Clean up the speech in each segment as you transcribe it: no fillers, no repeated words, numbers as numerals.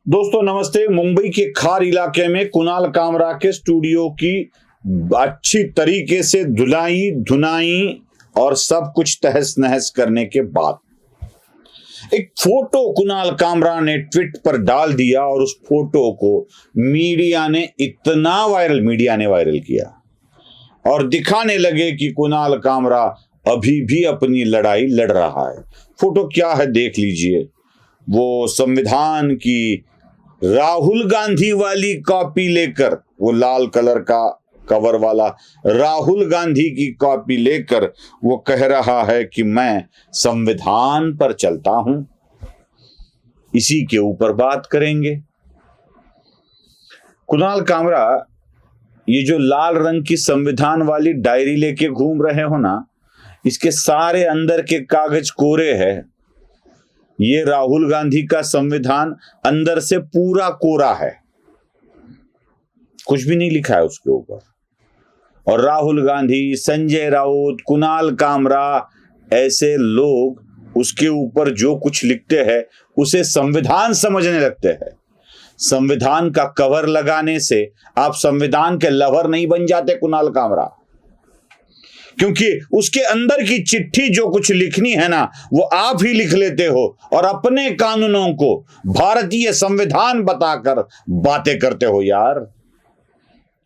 दोस्तों नमस्ते। मुंबई के खार इलाके में कुणाल कामरा के स्टूडियो की अच्छी तरीके से धुलाई धुनाई और सब कुछ तहस नहस करने के बाद एक फोटो कुणाल कामरा ने ट्वीट पर डाल दिया और उस फोटो को मीडिया ने वायरल किया और दिखाने लगे कि कुणाल कामरा अभी भी अपनी लड़ाई लड़ रहा है। फोटो क्या है देख लीजिए। वो संविधान की राहुल गांधी वाली कॉपी लेकर, वो लाल कलर का कवर वाला राहुल गांधी की कॉपी लेकर वो कह रहा है कि मैं संविधान पर चलता हूं। इसी के ऊपर बात करेंगे। कुणाल कामरा ये जो लाल रंग की संविधान वाली डायरी लेके घूम रहे हो ना, इसके सारे अंदर के कागज कोरे है। ये राहुल गांधी का संविधान अंदर से पूरा कोरा है, कुछ भी नहीं लिखा है उसके ऊपर। और राहुल गांधी, संजय राउत, कुणाल कामरा ऐसे लोग उसके ऊपर जो कुछ लिखते हैं उसे संविधान समझने लगते हैं। संविधान का कवर लगाने से आप संविधान के लवर नहीं बन जाते कुणाल कामरा, क्योंकि उसके अंदर की चिट्ठी जो कुछ लिखनी है ना, वो आप ही लिख लेते हो और अपने कानूनों को भारतीय संविधान बताकर बातें करते हो यार।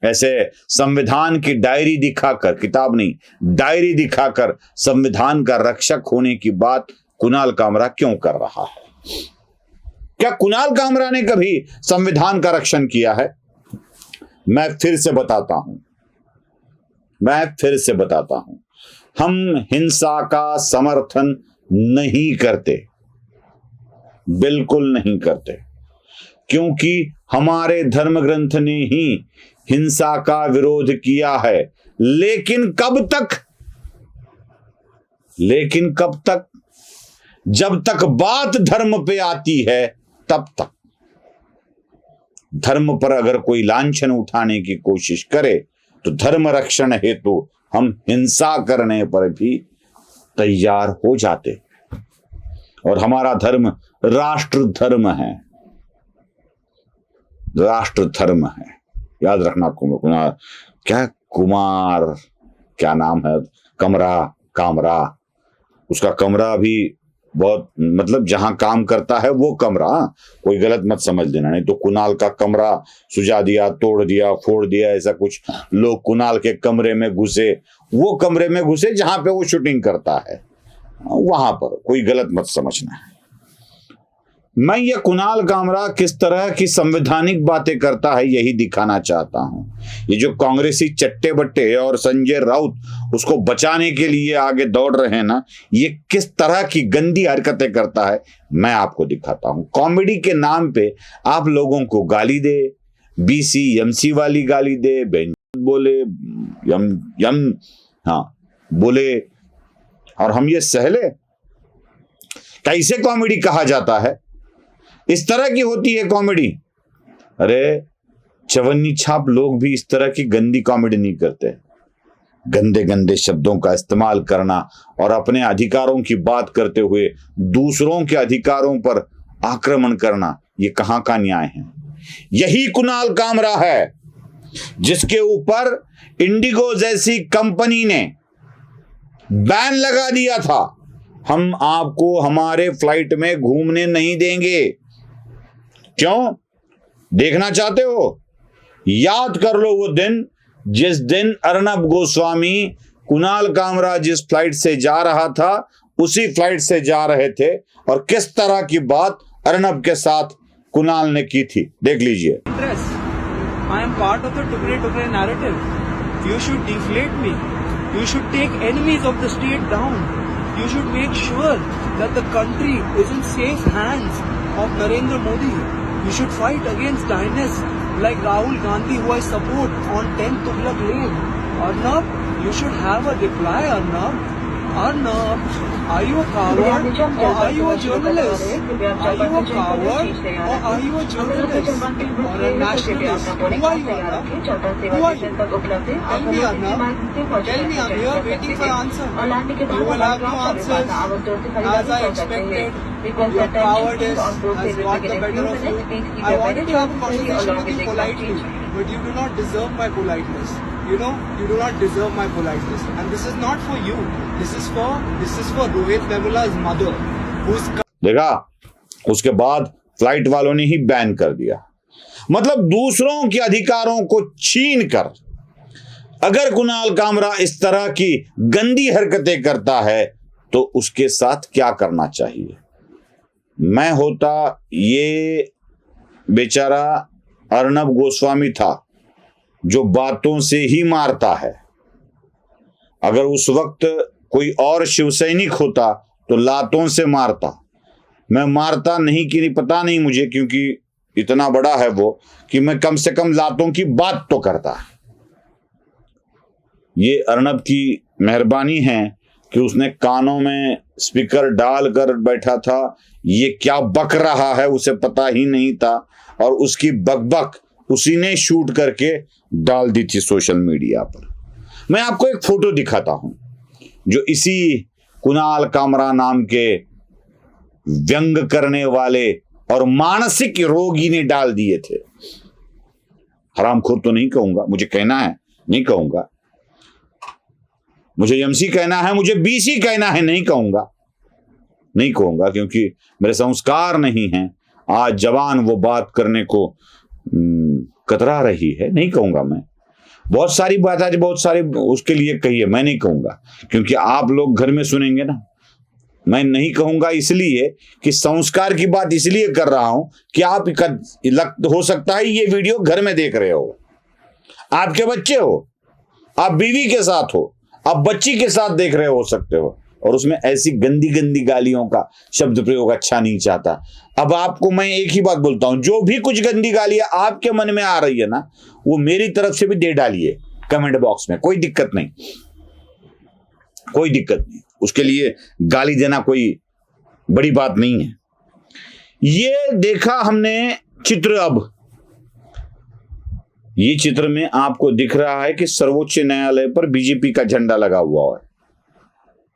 ऐसे संविधान की डायरी दिखाकर, किताब नहीं डायरी दिखाकर संविधान का रक्षक होने की बात कुणाल कामरा क्यों कर रहा है? क्या कुणाल कामरा ने कभी संविधान का रक्षण किया है? मैं फिर से बताता हूं, हम हिंसा का समर्थन नहीं करते, बिल्कुल नहीं करते, क्योंकि हमारे धर्म ग्रंथ ने ही हिंसा का विरोध किया है। लेकिन कब तक? जब तक बात धर्म पे आती है तब तक। धर्म पर अगर कोई लांछन उठाने की कोशिश करे तो धर्म रक्षण हेतु हम हिंसा करने पर भी तैयार हो जाते। और हमारा धर्म राष्ट्र धर्म है, याद रखना। क्या नाम है, कामरा, उसका कमरा भी बहुत, मतलब जहां काम करता है वो कमरा, कोई गलत मत समझ लेना, नहीं तो कुणाल का कमरा सुझा दिया, तोड़ दिया, फोड़ दिया, ऐसा कुछ। लोग कुणाल के कमरे में घुसे जहां पे वो शूटिंग करता है, वहां पर कोई गलत मत समझना है। मैं ये कुणाल कामरा किस तरह की संवैधानिक बातें करता है यही दिखाना चाहता हूं। ये जो कांग्रेसी चट्टे बट्टे और संजय राउत उसको बचाने के लिए आगे दौड़ रहे हैं ना, ये किस तरह की गंदी हरकतें करता है मैं आपको दिखाता हूं। कॉमेडी के नाम पे आप लोगों को गाली दे, बीसी एमसी वाली गाली दे, बोले बोले, और हम ये सहले। कैसे कॉमेडी कहा जाता है? इस तरह की होती है कॉमेडी। अरे चवन्नी छाप लोग भी इस तरह की गंदी कॉमेडी नहीं करते। गंदे गंदे शब्दों का इस्तेमाल करना और अपने अधिकारों की बात करते हुए दूसरों के अधिकारों पर आक्रमण करना, ये कहां का न्याय है? यही कुणाल कामरा है जिसके ऊपर इंडिगो जैसी कंपनी ने बैन लगा दिया था। हम आपको हमारे फ्लाइट में घूमने नहीं देंगे। क्यों? देखना चाहते हो? याद कर लो वो दिन जिस दिन अर्नब गोस्वामी कुणाल कामरा जिस फ्लाइट से जा रहा था उसी फ्लाइट से जा रहे थे और किस तरह की बात अर्नब के साथ कुणाल ने की थी। देख लीजिए। I am part of the Tukre narrative. You should deflate me. You should take enemies of the state down. You should make sure that the country is in safe hands of Narendra Modi. You should fight against dynasts like Rahul Gandhi, who I support on 10th Tughlaq Lane. Arnab, you should have a reply, Arnab. Arnab, are you a coward or are you a journalist? Are you a coward or are you a journalist or a nationalist? Who are you, Arnab? Who are you? Tell me, Arnab. Tell me, I'm here waiting for answer. You will have no answers. As I expected, your cowardice has got the better of you. I wanted to have a conversation with you politely, but you do not deserve my politeness. You know, you do not deserve my politeness. And this is not for you. This is for Rohit Vemula's mother, who's... देखा, उसके बाद flight वालों ने ही ban कर दिया। मतलब दूसरों के अधिकारों को छीन कर अगर कुणाल कामरा इस तरह की गंदी हरकतें करता है तो उसके साथ क्या करना चाहिए। मैं होता ये बेचारा अर्नब गोस्वामी था जो बातों से ही मारता है। अगर उस वक्त कोई और शिवसैनिक होता तो लातों से मारता। मैं मारता नहीं कि नहीं पता नहीं मुझे, क्योंकि इतना बड़ा है वो कि मैं कम से कम लातों की बात तो करता। ये अर्नब की मेहरबानी है कि उसने कानों में स्पीकर डालकर बैठा था। ये क्या बक रहा है उसे पता ही नहीं था और उसकी बकबक उसी ने शूट करके डाल दी थी सोशल मीडिया पर। मैं आपको एक फोटो दिखाता हूं जो इसी कुणाल कामरा नाम के व्यंग करने वाले और मानसिक रोगी ने डाल दिए थे। हरामखोर तो नहीं कहूंगा, मुझे कहना है, नहीं कहूंगा। मुझे एमसी कहना है, मुझे बीसी कहना है, नहीं कहूंगा क्योंकि मेरे संस्कार नहीं हैं। आज जवान वो बात करने को कतरा रही है, नहीं कहूंगा। मैं बहुत सारी बात आज बहुत सारी उसके लिए कही है, मैं नहीं कहूंगा क्योंकि आप लोग घर में सुनेंगे ना। मैं नहीं कहूंगा इसलिए कि संस्कार की बात इसलिए कर रहा हूं कि आप हो सकता है ये वीडियो घर में देख रहे हो, आपके बच्चे हो, आप बीवी के साथ हो, आप बच्ची के साथ देख रहे हो सकते हो, और उसमें ऐसी गंदी गंदी गालियों का शब्द प्रयोग अच्छा नहीं चाहता। अब आपको मैं एक ही बात बोलता हूं, जो भी कुछ गंदी गालियां आपके मन में आ रही है ना, वो मेरी तरफ से भी दे डालिए कमेंट बॉक्स में, कोई दिक्कत नहीं, कोई दिक्कत नहीं। उसके लिए गाली देना कोई बड़ी बात नहीं है। ये देखा हमने चित्र। अब ये चित्र में आपको दिख रहा है कि सर्वोच्च न्यायालय पर बीजेपी का झंडा लगा हुआ है।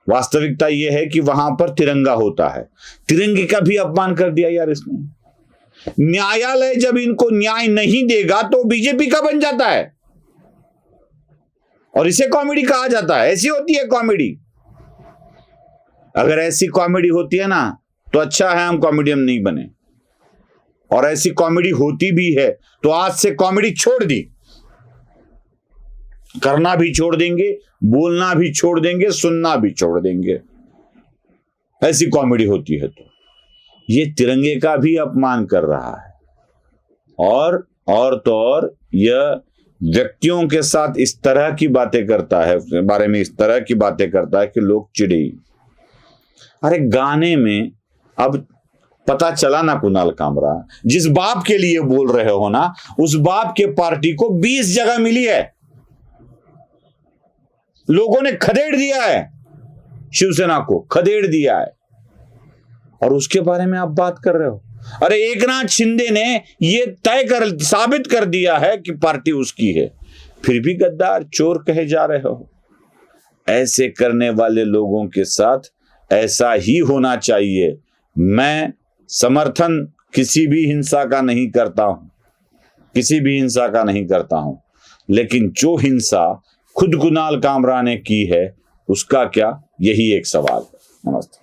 वास्तविकता यह है कि वहां पर तिरंगा होता है। तिरंगे का भी अपमान कर दिया यार इसने। न्यायालय जब इनको न्याय नहीं देगा तो बीजेपी का बन जाता है और इसे कॉमेडी कहा जाता है। ऐसी होती है कॉमेडी। अगर ऐसी कॉमेडी होती है ना तो अच्छा है हम कॉमेडियन नहीं बने, और ऐसी कॉमेडी होती भी है तो आज से कॉमेडी छोड़ दी, करना भी छोड़ देंगे, बोलना भी छोड़ देंगे, सुनना भी छोड़ देंगे। ऐसी कॉमेडी होती है तो ये तिरंगे का भी अपमान कर रहा है और तो और यह व्यक्तियों के साथ इस तरह की बातें करता है, उसके बारे में इस तरह की बातें करता है कि लोग चिढ़े। अरे गाने में अब पता चला ना कुणाल कामरा, जिस बाप के लिए बोल रहे हो ना, उस बाप के पार्टी को 20 जगह मिली है। लोगों ने खदेड़ दिया है, शिवसेना को खदेड़ दिया है, और उसके बारे में आप बात कर रहे हो। अरे एकनाथ शिंदे ने यह साबित कर दिया है कि पार्टी उसकी है, फिर भी गद्दार चोर कहे जा रहे हो। ऐसे करने वाले लोगों के साथ ऐसा ही होना चाहिए। मैं समर्थन किसी भी हिंसा का नहीं करता हूं, किसी भी हिंसा का नहीं करता हूं, लेकिन जो हिंसा खुद कुणाल कामरा ने की है उसका क्या, यही एक सवाल है। नमस्ते।